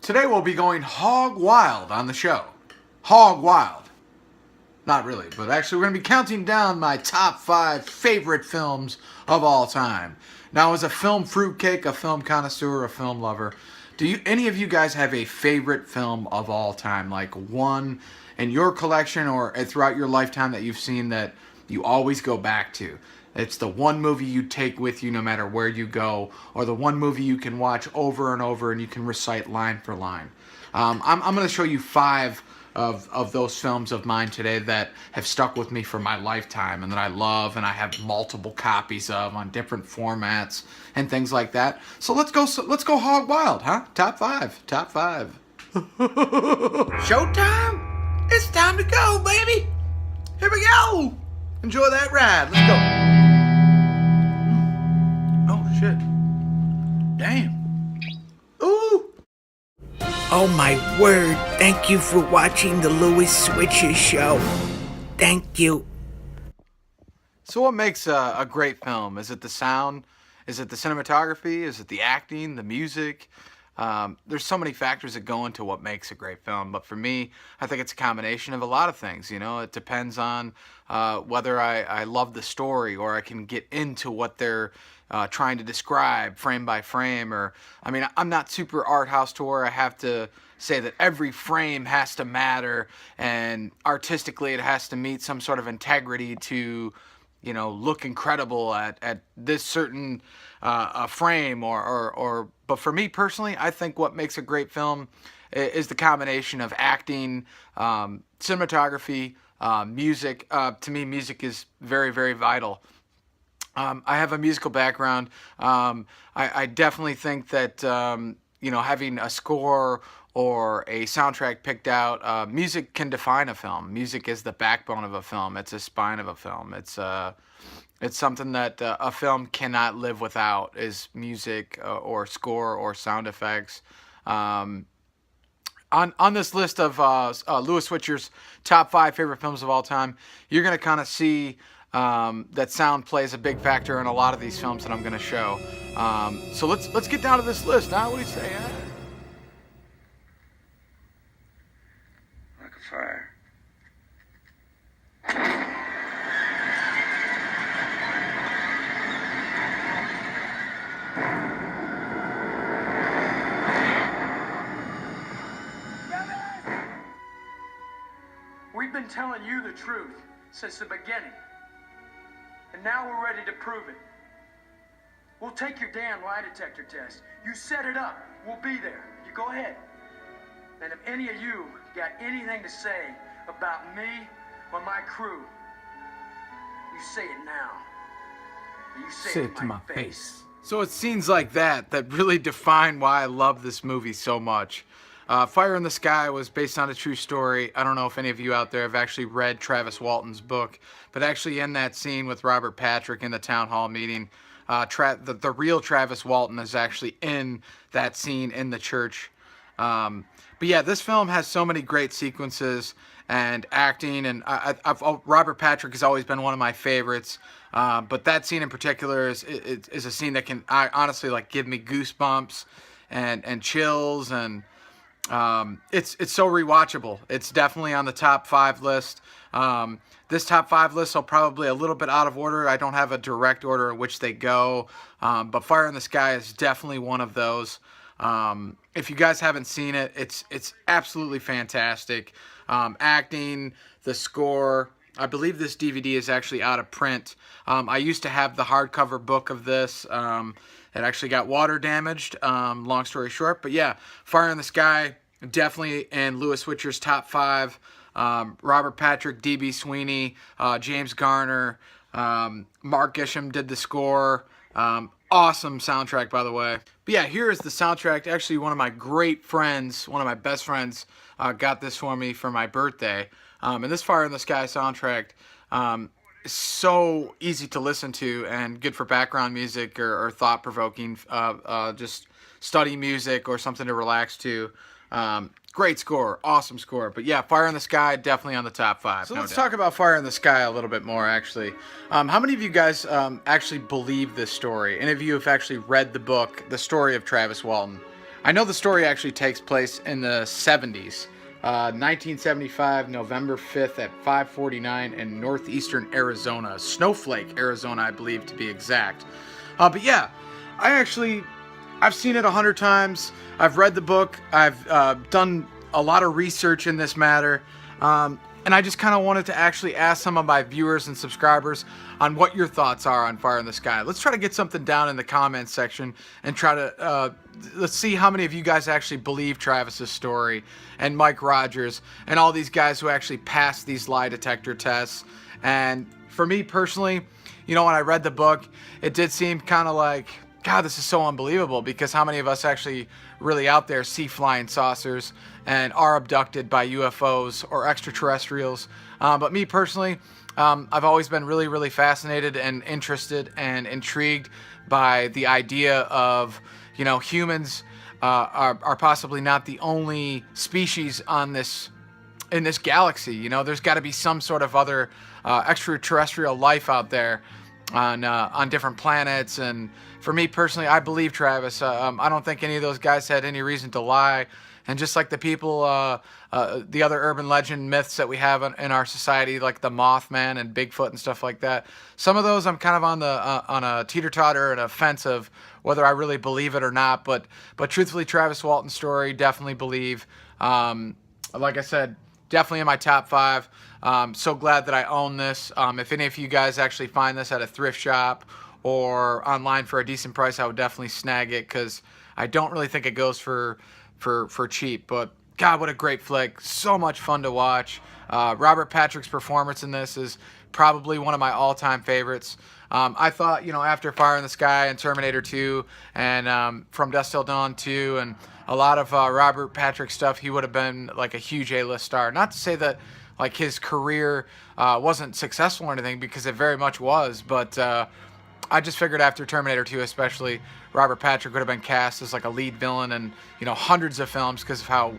Today we'll be going hog wild on the show. Hog wild. Not really, but actually we're going to be counting down my top 5 favorite films of all time. Now, as a film fruitcake, a film connoisseur, a film lover, do any of you guys have a favorite film of all time? Like one in your collection or throughout your lifetime that you've seen that you always go back to? It's the one movie you take with you no matter where you go, or the one movie you can watch over and over and you can recite line for line. I'm going to show you 5 of those films of mine today that have stuck with me for my lifetime and that I love and I have multiple copies of on different formats and things like that. So let's go hog wild, huh? Top 5. Showtime? It's time to go, baby. Here we go. Enjoy that ride. Let's go. Oh shit. Damn. Ooh. Oh my word, thank you for watching the Lewis Switcher Show. Thank you. So what makes a great film? Is it the sound? Is it the cinematography? Is it the acting, the music? There's so many factors that go into what makes a great film, but for me, I think it's a combination of a lot of things. You know, it depends on whether I love the story or I can get into what they're trying to describe frame by frame. Or, I mean, I'm not super art house to where I have to say that every frame has to matter and artistically it has to meet some sort of integrity to, you know, look incredible at this certain frame but for me personally, I think what makes a great film is the combination of acting, cinematography, music. To me, music is very, very vital. I have a musical background. I definitely think that, you know, having a score or a soundtrack picked out, music can define a film. Music is the backbone of a film. It's a spine of a film. It's something that a film cannot live without, is music or score or sound effects. On this list of Lewis Switcher's top 5 favorite films of all time, you're going to kind of see that sound plays a big factor in a lot of these films that I'm going to show. So let's get down to this list. Now, what do you say? Like a fire. We've been telling you the truth since the beginning. And now we're ready to prove it. We'll take your damn lie detector test. You set it up. We'll be there. You go ahead. And if any of you got anything to say about me or my crew, you say it now. Or you say it to my face. So it's scenes like that that really define why I love this movie so much. Fire in the Sky was based on a true story. I don't know if any of you out there have actually read Travis Walton's book, but actually in that scene with Robert Patrick in the town hall meeting, the real Travis Walton is actually in that scene in the church. But yeah, this film has so many great sequences and acting, and Robert Patrick has always been one of my favorites. But that scene in particular is a scene that can honestly like give me goosebumps and chills, and it's so rewatchable. It's definitely on the top 5 list. This top 5 list are probably a little bit out of order. I don't have a direct order in which they go, but Fire in the Sky is definitely one of those. If you guys haven't seen it, it's absolutely fantastic. Acting, the score. I believe this DVD is actually out of print. I used to have the hardcover book of this. It actually got water damaged, long story short. But yeah, Fire in the Sky, definitely in Lewis Switcher's top 5. Robert Patrick, D.B. Sweeney, James Garner, Mark Isham did the score. Awesome soundtrack, by the way. But yeah, here is the soundtrack. Actually, one of my great friends, one of my best friends, got this for me for my birthday. And this Fire in the Sky soundtrack is so easy to listen to and good for background music or thought-provoking, just study music or something to relax to. Great score, awesome score. But yeah, Fire in the Sky, definitely on the top 5. So let's talk about Fire in the Sky a little bit more, actually. How many of you guys actually believe this story? Any of you have actually read the book, The Story of Travis Walton? I know the story actually takes place in the 70s. 1975, November 5th at 5:49 in northeastern Arizona. Snowflake, Arizona, I believe, to be exact. But yeah, I've seen it 100 times. I've read the book. I've done a lot of research in this matter. And I just kind of wanted to actually ask some of my viewers and subscribers on what your thoughts are on Fire in the Sky. Let's try to get something down in the comments section and try to let's see how many of you guys actually believe Travis's story and Mike Rogers and all these guys who actually passed these lie detector tests. And for me personally, you know, when I read the book, it did seem kind of like, God, this is so unbelievable, because how many of us actually really out there see flying saucers and are abducted by UFOs or extraterrestrials? But me personally, I've always been really, really fascinated and interested and intrigued by the idea of, you know, humans are possibly not the only species on in this galaxy. You know, there's got to be some sort of other extraterrestrial life out there on different planets. And for me personally, I believe Travis. I don't think any of those guys had any reason to lie. And just like the people, the other urban legend myths that we have in our society, like the Mothman and Bigfoot and stuff like that, some of those I'm kind of on a teeter-totter and a fence of whether I really believe it or not. But truthfully, Travis Walton's story, definitely believe. Like I said, definitely in my top 5. So glad that I own this. If any of you guys actually find this at a thrift shop or online for a decent price, I would definitely snag it, because I don't really think it goes for cheap. But God, what a great flick. So much fun to watch. Robert Patrick's performance in this is probably one of my all-time favorites. I thought, you know, after Fire in the Sky and Terminator 2 and From Dusk Till Dawn 2 and a lot of Robert Patrick stuff, he would have been like a huge A-list star. Not to say that like his career wasn't successful or anything, because it very much was, but I just figured after Terminator 2 especially, Robert Patrick would have been cast as like a lead villain in, you know, hundreds of films because of how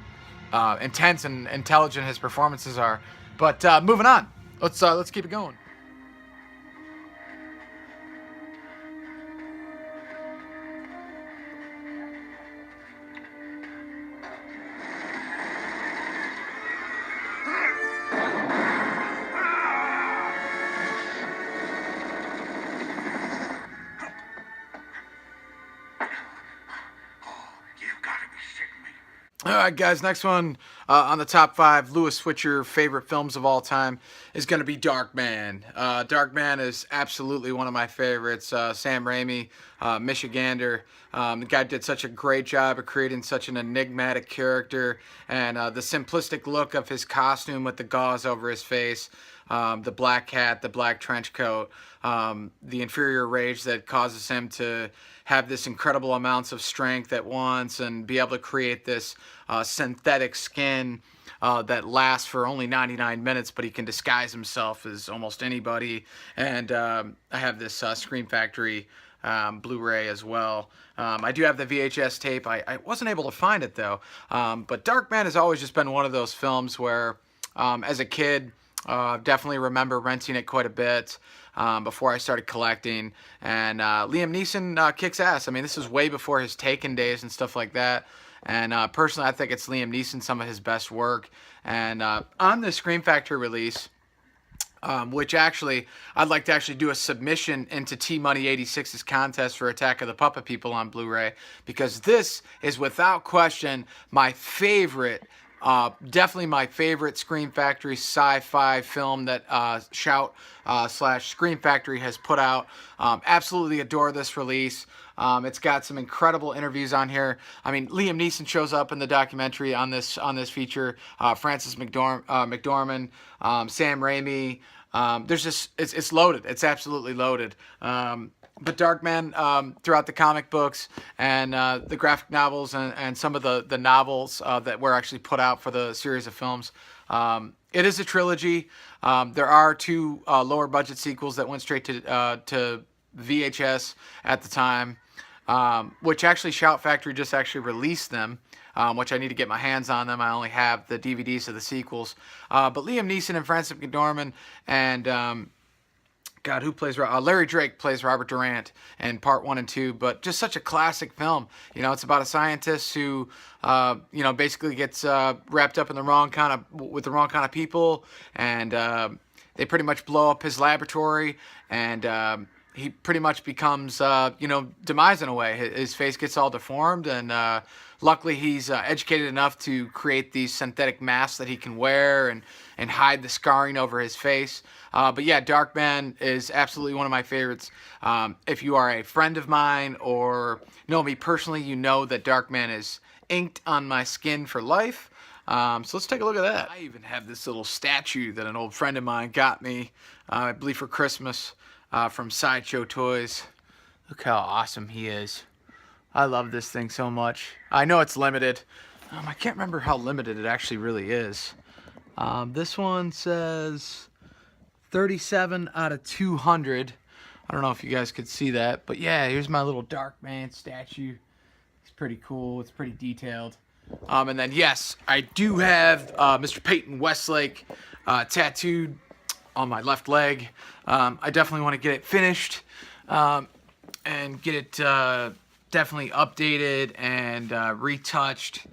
intense and intelligent his performances are. But moving on, let's keep it going. All right, guys, next one on the top 5 Louis Switcher favorite films of all time is going to be Darkman. Darkman is absolutely one of my favorites. Sam Raimi, Michigander. The guy did such a great job of creating such an enigmatic character, and the simplistic look of his costume with the gauze over his face, the black hat, the black trench coat, the inferior rage that causes him to have this incredible amounts of strength at once and be able to create this synthetic skin that lasts for only 99 minutes, but he can disguise himself as almost anybody. And I have this Scream Factory Blu-ray as well. I do have the VHS tape. I wasn't able to find it though. But Darkman has always just been one of those films where as a kid, definitely remember renting it quite a bit before I started collecting. And Liam Neeson kicks ass. I mean, this is way before his Taken days and stuff like that. And personally, I think it's Liam Neeson, some of his best work. And on the Scream Factory release, which actually, I'd like to actually do a submission into T-Money 86's contest for Attack of the Puppet People on Blu-ray, because this is without question my favorite, definitely my favorite Scream Factory sci-fi film that Shout / Scream Factory has put out. Absolutely adore this release. It's got some incredible interviews on here. I mean, Liam Neeson shows up in the documentary on this feature. Frances McDormand, Sam Raimi. There's just it's loaded. It's absolutely loaded. But Darkman, throughout the comic books and the graphic novels and some of the novels that were actually put out for the series of films, it is a trilogy. There are 2 lower budget sequels that went straight to VHS at the time, which actually Shout Factory just actually released them, which I need to get my hands on them. I only have the DVDs of the sequels. But Liam Neeson and Frances McDormand and God, who plays Larry Drake plays Robert Durant in part 1 and 2, but just such a classic film. You know, it's about a scientist who, you know, basically gets wrapped up in the wrong kind of people, and they pretty much blow up his laboratory, and he pretty much becomes, you know, demise in a way. His face gets all deformed, and luckily he's educated enough to create these synthetic masks that he can wear and hide the scarring over his face. But yeah, Darkman is absolutely one of my favorites. If you are a friend of mine or know me personally, you know that Darkman is inked on my skin for life. So let's take a look at that. I even have this little statue that an old friend of mine got me, I believe for Christmas, from Sideshow Toys. Look how awesome he is. I love this thing so much. I know it's limited. I can't remember how limited it actually really is. This one says 37 out of 200. I don't know if you guys could see that, but yeah, here's my little Darkman statue. It's pretty cool. It's pretty detailed. And then yes, I do have Mr. Peyton Westlake tattooed on my left leg. I definitely want to get it finished and get it definitely updated and retouched.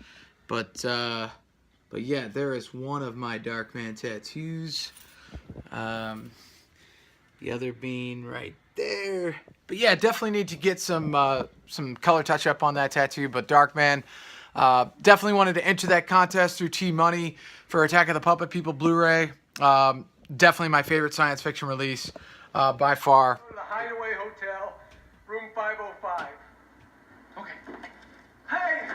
But yeah, there is one of my Darkman tattoos. The other being right there. But yeah, definitely need to get some color touch up on that tattoo. But Darkman, definitely wanted to enter that contest through T-Money for Attack of the Puppet People Blu-ray. Definitely my favorite science fiction release by far. The Hideaway Hotel, room 505. Okay. Hey!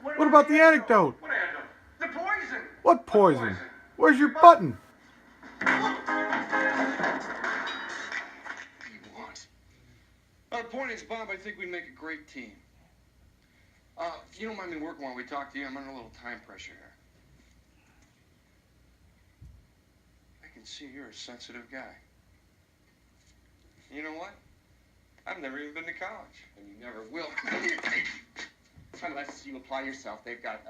What about the anecdote? What anecdote? The poison! What poison? Where's your button? What do you want? The point is, Bob, I think we'd make a great team. If you don't mind me working while we talk to you, I'm under a little time pressure here. I can see you're a sensitive guy. You know what? I've never even been to college, and you never will. Unless you apply yourself, they've got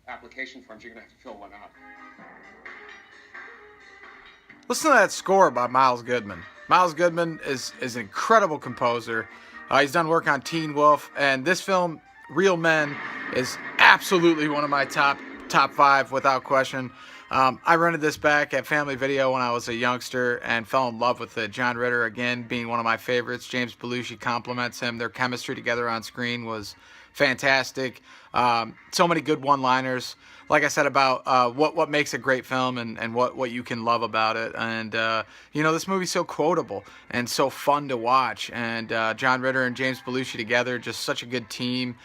application forms. You're gonna have to fill one out. Listen to that score by Miles Goodman. Miles Goodman is an incredible composer. He's done work on Teen Wolf, and this film, Real Men, is absolutely one of my top 5 without question. I rented this back at Family Video when I was a youngster and fell in love with it. John Ritter, again, being one of my favorites. James Belushi compliments him. Their chemistry together on screen was fantastic. So many good one-liners. Like I said about what makes a great film and what you can love about it. And, you know, this movie's so quotable and so fun to watch. And John Ritter and James Belushi together, just such a good team.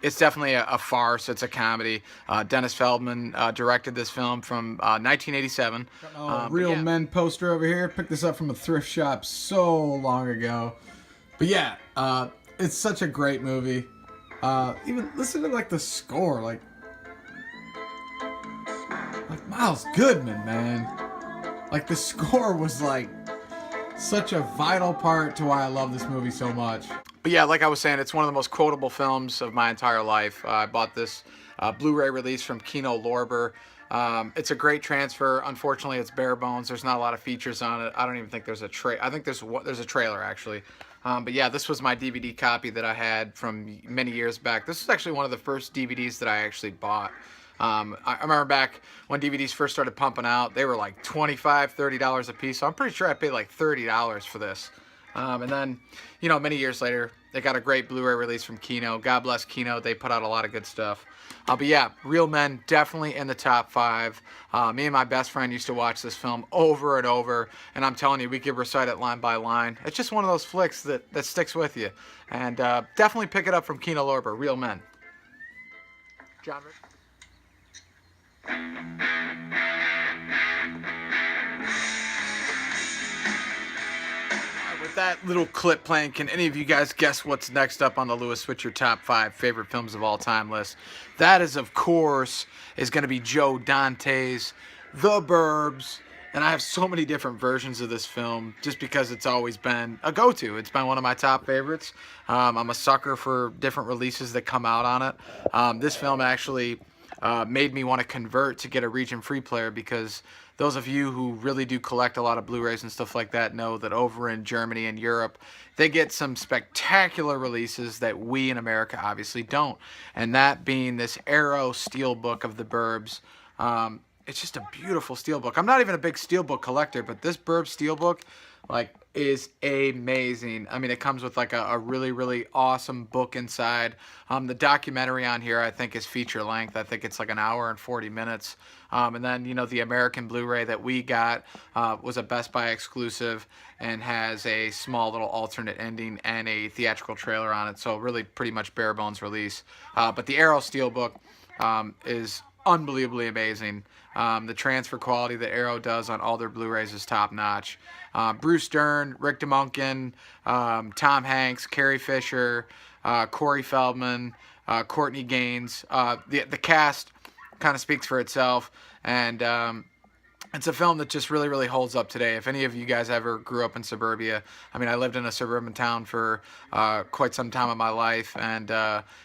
It's definitely a farce. It's a comedy. Dennis Feldman directed this film from 1987. Real Men poster over here. Picked this up from a thrift shop so long ago. But yeah, it's such a great movie. Even listen to like the score, like Miles Goodman, man. Like the score was like such a vital part to why I love this movie so much. But yeah, like I was saying, it's one of the most quotable films of my entire life. I bought this Blu-ray release from Kino Lorber. It's a great transfer. Unfortunately, it's bare bones. There's not a lot of features on it. I don't even think there's a I think there's a trailer actually. But yeah, this was my DVD copy that I had from many years back. This was actually one of the first DVDs that I actually bought. I remember back when DVDs first started pumping out, they were like $25, $30 a piece. So I'm pretty sure I paid like $30 for this. And then, you know, many years later, they got a great Blu-ray release from Kino. God bless Kino. They put out a lot of good stuff. But yeah, Real Men, definitely in the top 5. Me and my best friend used to watch this film over and over. And I'm telling you, we could recite it line by line. It's just one of those flicks that sticks with you. And definitely pick it up from Kino Lorber, Real Men. John Ritter. With that little clip playing, can any of you guys guess what's next up on the Lewis Switcher top 5 favorite films of all time list? That is, of course, is going to be Joe Dante's The Burbs. And I have so many different versions of this film just because it's always been a go-to. It's been one of my top favorites. I'm a sucker for different releases that come out on it. This film actually made me want to convert to get a region free player, because those of you who really do collect a lot of Blu-rays and stuff like that know that over in Germany and Europe, they get some spectacular releases that we in America obviously don't. And that being this Arrow Steelbook of the Burbs. It's just a beautiful steelbook. I'm not even a big steelbook collector, but this Burbs steelbook, like, is amazing. I mean, it comes with like a really, really awesome book inside. The documentary on here, I think, is feature length. I think it's like an hour and 40 minutes. And then, you know, the American Blu-ray that we got was a Best Buy exclusive and has a small little alternate ending and a theatrical trailer on it. So really pretty much bare bones release. But the Arrow steelbook is unbelievably amazing. The transfer quality that Arrow does on all their Blu-rays is top notch. Bruce Dern, Rick DeMunkin, Tom Hanks, Carrie Fisher, Corey Feldman, Courtney Gaines. The cast kind of speaks for itself, and it's a film that just really, really holds up today. If any of you guys ever grew up in suburbia, I mean, I lived in a suburban town for quite some time of my life, and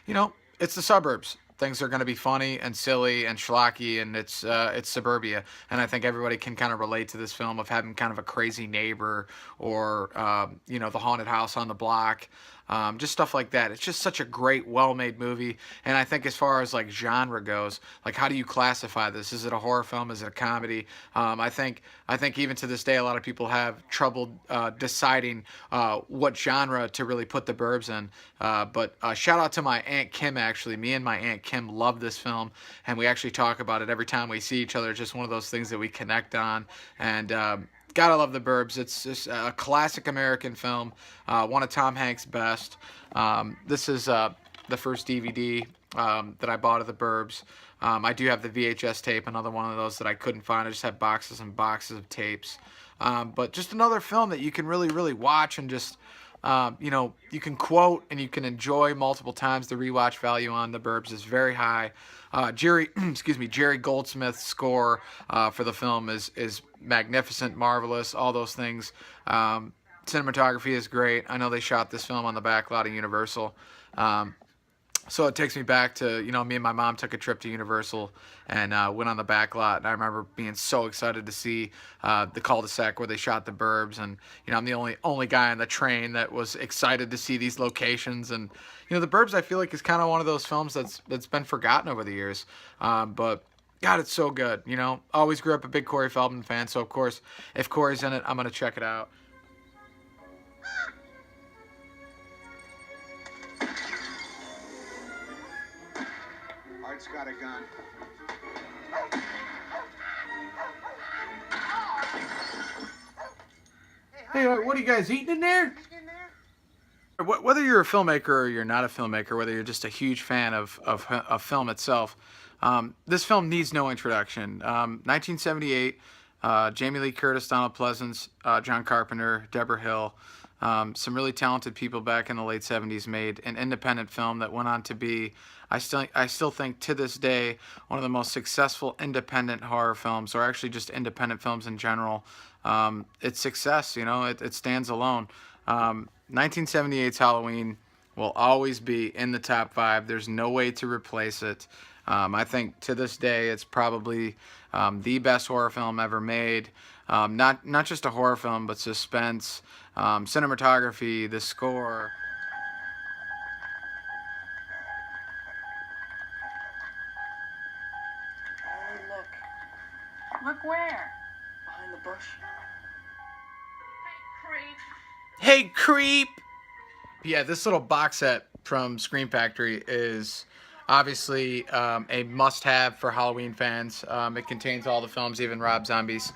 you know, it's the suburbs. Things are going to be funny and silly and schlocky, and it's suburbia. And I think everybody can kind of relate to this film of having kind of a crazy neighbor, or you know, the haunted house on the block. Just stuff like that. It's just such a great, well-made movie. And I think as far as like genre goes, like, how do you classify this? Is it a horror film? Is it a comedy? I think even to this day, a lot of people have trouble deciding what genre to really put the Burbs in. But shout out to my Aunt Kim, actually. Me and my Aunt Kim love this film, and we actually talk about it every time we see each other. It's just one of those things that we connect on. And gotta love the Burbs. It's just a classic American film, one of Tom Hanks' best. This is the first DVD that I bought of the Burbs. I do have the VHS tape, another one of those that I couldn't find. I just had boxes and boxes of tapes. But just another film that you can really, really watch and just, you know, you can quote and you can enjoy multiple times. The rewatch value on the Burbs is very high. Jerry Goldsmith's score for the film is magnificent, marvelous, all those things. Cinematography is great. I know they shot this film on the back lot of Universal. So it takes me back to, you know, me and my mom took a trip to Universal and went on the back lot. And I remember being so excited to see the cul-de-sac where they shot the Burbs. And, you know, I'm the only guy on the train that was excited to see these locations. And, you know, the Burbs, I feel like, is kind of one of those films that's been forgotten over the years. But God, it's so good. You know, always grew up a big Corey Feldman fan. So, of course, if Corey's in it, I'm going to check it out. Art's got a gun. Hey, what are you guys eating in there? Whether you're a filmmaker or you're not a filmmaker, whether you're just a huge fan of film itself, this film needs no introduction. 1978, Jamie Lee Curtis, Donald Pleasance, John Carpenter, Deborah Hill, some really talented people back in the late 70s made an independent film that went on to be, I still think to this day, one of the most successful independent horror films, or actually just independent films in general. Its success, you know, it stands alone. 1978's Halloween will always be in the top 5. There's no way to replace it. I think to this day it's probably the best horror film ever made. Not just a horror film, but suspense, cinematography, the score. Oh, look. Look where? Behind the bush. Hey, creep! Yeah, this little box set from Scream Factory is obviously a must-have for Halloween fans. It contains all the films, even Rob Zombie's,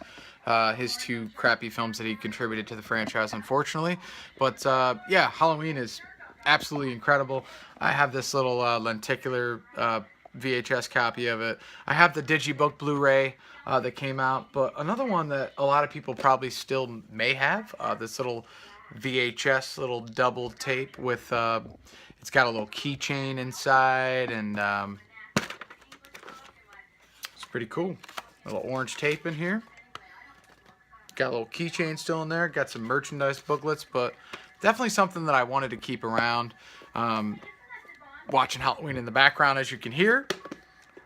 his 2 crappy films that he contributed to the franchise, unfortunately. But yeah, Halloween is absolutely incredible. I have this little lenticular VHS copy of it. I have the Digibook Blu-ray that came out, but another one that a lot of people probably still may have, this little VHS little double tape with it's got a little keychain inside, and it's pretty cool. A little orange tape in here. Got a little keychain still in there. Got some merchandise booklets, but definitely something that I wanted to keep around. Watching Halloween in the background, as you can hear.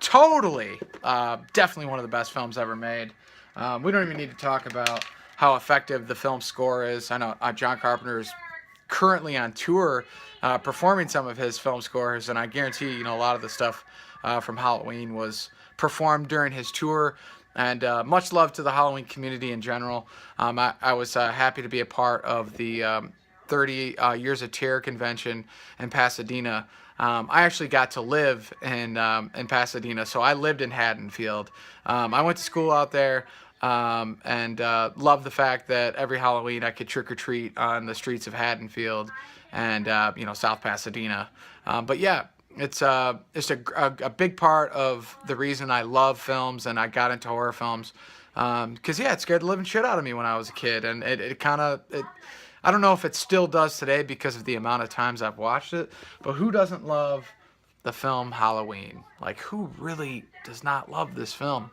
totally, definitely one of the best films ever made. We don't even need to talk about how effective the film score is. I know John Carpenter is currently on tour performing some of his film scores, and I guarantee you, a lot of the stuff from Halloween was performed during his tour. And much love to the Halloween community in general. I was happy to be a part of the 30 Years of Terror convention in Pasadena. I actually got to live in Pasadena, so I lived in Haddonfield. I went to school out there, and loved the fact that every Halloween I could trick or treat on the streets of Haddonfield and South Pasadena. But yeah, it's a big part of the reason I love films and I got into horror films. Because it scared the living shit out of me when I was a kid, and it kind of I don't know if it still does today because of the amount of times I've watched it, but who doesn't love the film Halloween? Like, who really does not love this film?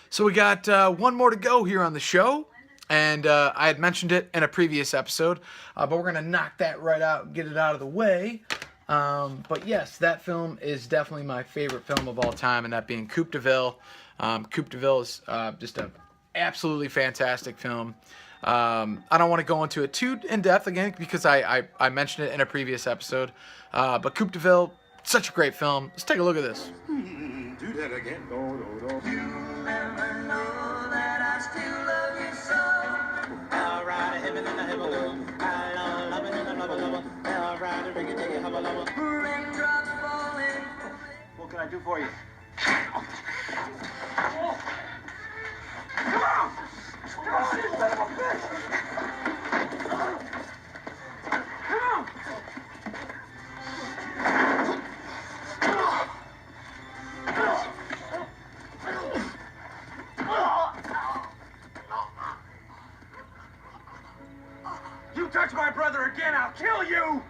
So we got one more to go here on the show, and I had mentioned it in a previous episode, but we're going to knock that right out and get it out of the way. But yes, that film is definitely my favorite film of all time, and that being Coupe de Ville. Coupe de Ville is just an absolutely fantastic film. I don't want to go into it too in depth again because I mentioned it in a previous episode. But Coupe de Ville, such a great film. Let's take a look at this. Do that again. What can I do for you? You touch my brother again, I'll kill you!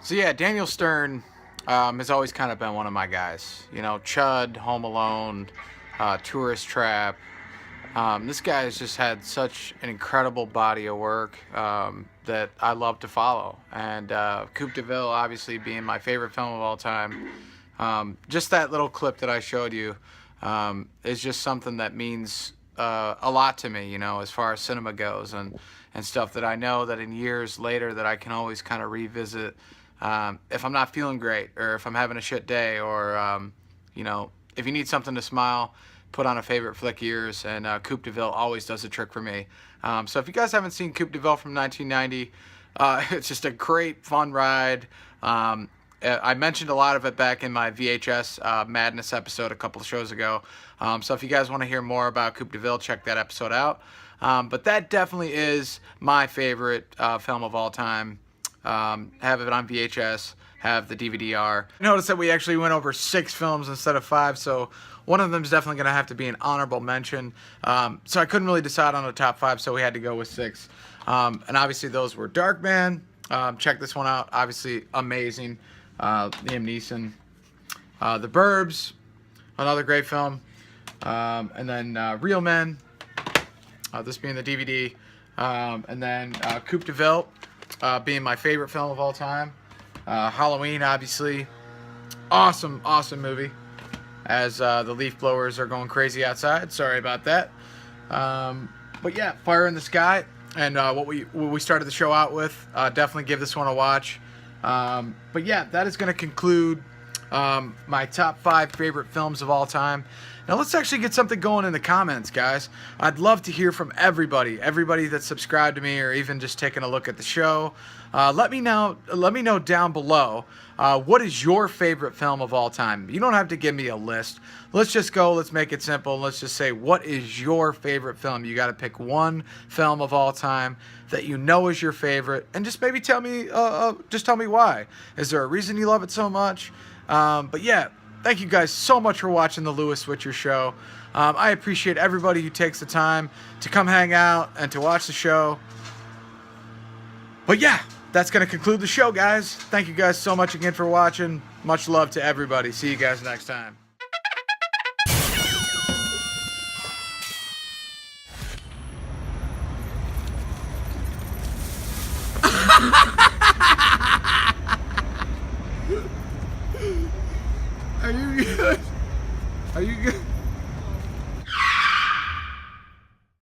So yeah, Daniel Stern has always kind of been one of my guys. Chud, Home Alone, Tourist Trap. This guy has just had such an incredible body of work that I love to follow. And Coupe de Ville, obviously being my favorite film of all time. Just that little clip that I showed you is just something that means a lot to me, as far as cinema goes, and stuff that I know that in years later that I can always kind of revisit. If I'm not feeling great, or if I'm having a shit day, or if you need something to smile, put on a favorite flick of yours, and Coupe de Ville always does a trick for me. So if you guys haven't seen Coupe de Ville from 1990, it's just a great fun ride. I mentioned a lot of it back in my VHS Madness episode a couple of shows ago. So if you guys want to hear more about Coupe de Ville, check that episode out. But that definitely is my favorite film of all time. Have it on VHS, have the DVD-R. Notice that we actually went over 6 films instead of 5, so one of them is definitely going to have to be an honorable mention. So I couldn't really decide on a top 5, so we had to go with 6. And obviously those were Darkman. Check this one out. Obviously amazing. Liam Neeson. The Burbs, another great film. And then Real Men, this being the DVD. And then Coupe de Ville, being my favorite film of all time. Halloween, obviously. Awesome movie. As the leaf blowers are going crazy outside. Sorry about that. But yeah, Fire in the Sky. And what we started the show out with. Definitely give this one a watch. But yeah, that is going to conclude my top 5 favorite films of all time. Now let's actually get something going in the comments, guys. I'd love to hear from everybody that's subscribed to me or even just taking a look at the show. Let me know down below, what is your favorite film of all time? You don't have to give me a list. Let's just go, let's make it simple. Let's just say, what is your favorite film? You got to pick one film of all time that you know is your favorite, and just maybe tell me why. Is there a reason you love it so much? But yeah, thank you guys so much for watching the Lewis Switcher Show. I appreciate everybody who takes the time to come hang out and to watch the show. But yeah, that's going to conclude the show, guys. Thank you guys so much again for watching. Much love to everybody. See you guys next time.